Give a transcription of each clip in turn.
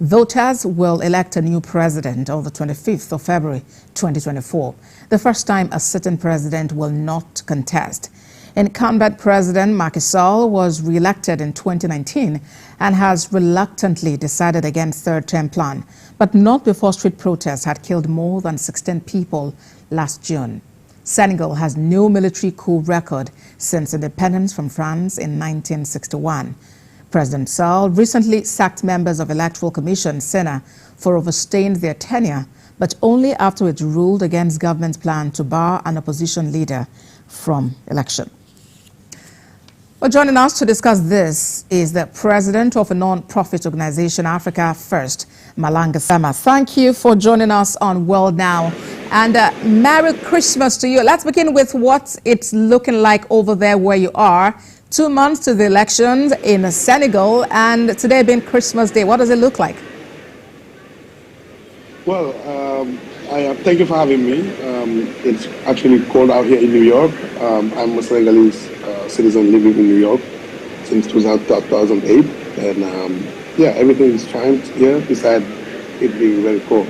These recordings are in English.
Voters will elect a new president on the 25th of February 2024, the first time a sitting president will not contest. Incumbent President Macky Sall was re-elected in 2019 and has reluctantly decided against third-term plan, but not before street protests had killed more than 16 people last June. Senegal has no military coup record since independence from France in 1961. President Sall recently sacked members of Electoral Commission (SENA) for overstaying their tenure, but only after it ruled against government's plan to bar an opposition leader from election. Well, joining us to discuss this is the president of a non-profit organization, Africa First, Malanga Sama. Thank you for joining us on World Now, and Merry Christmas to you. Let's begin with what it's looking like over there where you are. 2 months to the elections in Senegal, and today being Christmas Day. What does it look like? Well, thank you for having me. It's actually cold out here in New York. I'm a Senegalese citizen living in New York since 2008, and yeah, everything is fine here besides it being very cold.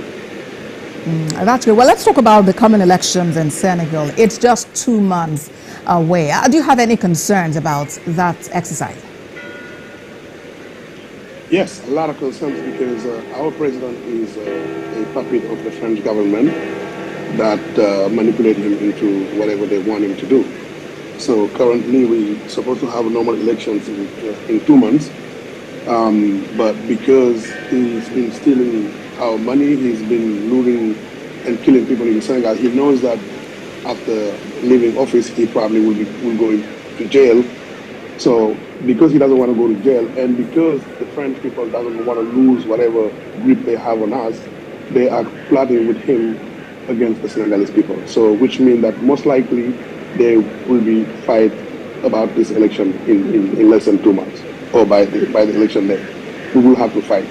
That's good. Well, let's talk about the coming elections in Senegal. It's just 2 months away. Do you have any concerns about that exercise? Yes, a lot of concerns because our president is a puppet of the French government that manipulate him into whatever they want him to do. So currently we're supposed to have normal elections in 2 months, but because he's been stealing our money, he's been looting and killing people in Senegal, he knows that after leaving office, he probably will go to jail. So because he doesn't want to go to jail, and because the French people doesn't want to lose whatever grip they have on us, they are plotting with him against the Senegalese people. So which means that most likely there will be fight about this election in less than 2 months, or by the election day. We will have to fight.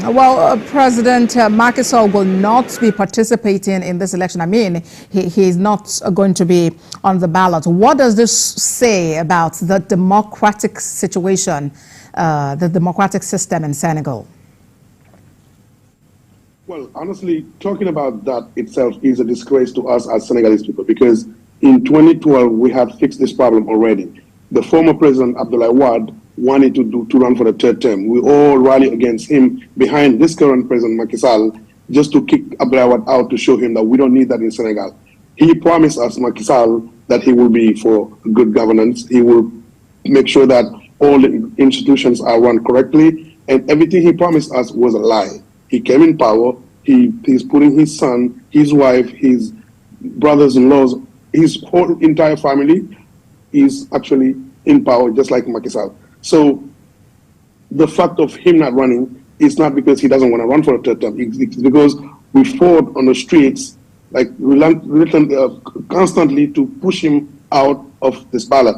Well, President Macky Sall will not be participating in this election. I mean, he's not going to be on the ballot. What does this say about the democratic situation, the democratic system in Senegal? Well, honestly, talking about that itself is a disgrace to us as Senegalese people, because in 2012, we had fixed this problem already. The former president, Abdoulaye Wade, wanted to run for the third term. We all rally against him behind this current president, Macky Sall, just to kick Abdoulaye Wade out to show him that we don't need that in Senegal. He promised us, Macky Sall, that he will be for good governance. He will make sure that all the institutions are run correctly, and everything he promised us was a lie. He came in power, he's putting his son, his wife, his brothers-in-laws, his whole entire family is actually in power, just like Macky Sall. So the fact of him not running is not because he doesn't want to run for a third term. It's because we fought on the streets, like constantly to push him out of this ballot.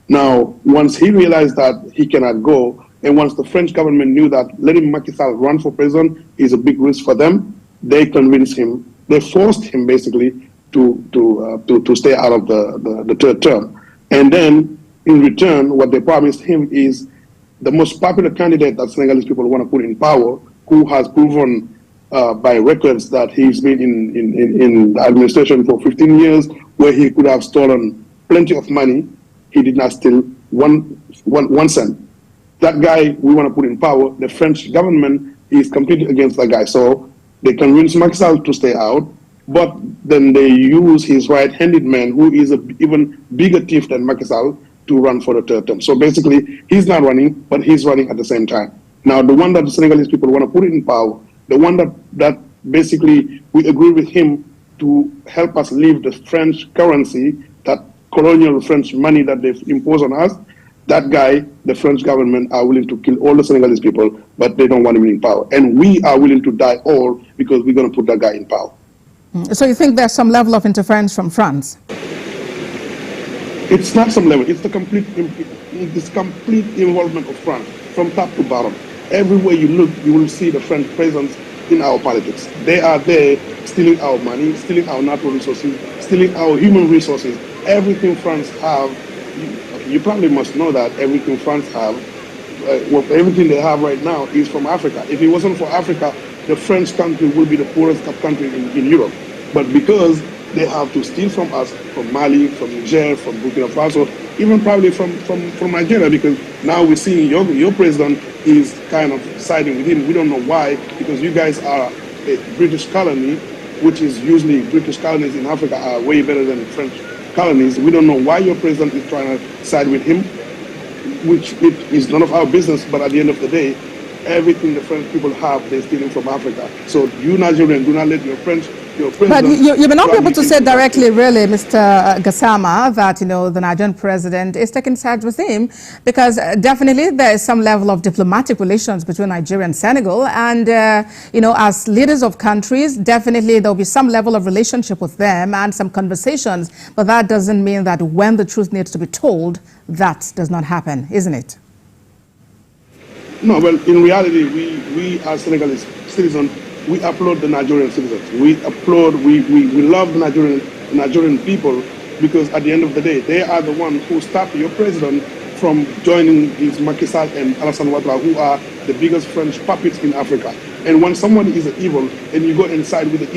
Now, once he realized that he cannot go, and once the French government knew that letting Macky Sall run for president is a big risk for them, they convinced him, they forced him basically to stay out of the third term. And then in return, what they promised him is the most popular candidate that Senegalese people want to put in power, who has proven by records that he's been in the administration for 15 years, where he could have stolen plenty of money. He did not steal one cent. That guy we want to put in power, the French government is completely against that guy. So they convinced Macky Sall to stay out, but then they use his right-handed man, who is an even bigger thief than Macky Sall, to run for the third term. So basically, he's not running, but he's running at the same time. Now, the one that the Senegalese people want to put in power, the one that basically we agree with him to help us leave the French currency, that colonial French money that they've imposed on us, that guy, the French government are willing to kill all the Senegalese people, but they don't want him in power. And we are willing to die all because we're going to put that guy in power. So you think there's some level of interference from France? It's not some level. It's the complete involvement of France from top to bottom. Everywhere you look, you will see the French presence in our politics. They are there stealing our money, stealing our natural resources, stealing our human resources. Everything France have, you probably must know that everything France have everything they have right now is from Africa. If it wasn't for Africa, the French country would be the poorest country in Europe. But because they have to steal from us, from Mali, from Niger, from Burkina Faso, even probably from Nigeria, because now we're seeing your president is kind of siding with him. We don't know why, because you guys are a British colony, which is usually British colonies in Africa are way better than French colonies. We don't know why your president is trying to side with him, which it is none of our business, but at the end of the day, everything the French people have, they're stealing from Africa. So you Nigerians, do not let your president... But you may not be able to say directly, really, Mr. Gassama, that, the Nigerian president is taking sides with him, because definitely there is some level of diplomatic relations between Nigeria and Senegal. And, as leaders of countries, definitely there will be some level of relationship with them and some conversations. But that doesn't mean that when the truth needs to be told, that does not happen, isn't it? No, well, in reality, we as Senegalese citizens, we applaud the Nigerian citizens. We love the Nigerian people, because at the end of the day, they are the ones who stopped your president from joining these Macky Sall and Alassane Ouattara, who are the biggest French puppets in Africa. And when someone is evil and you go inside with the evil,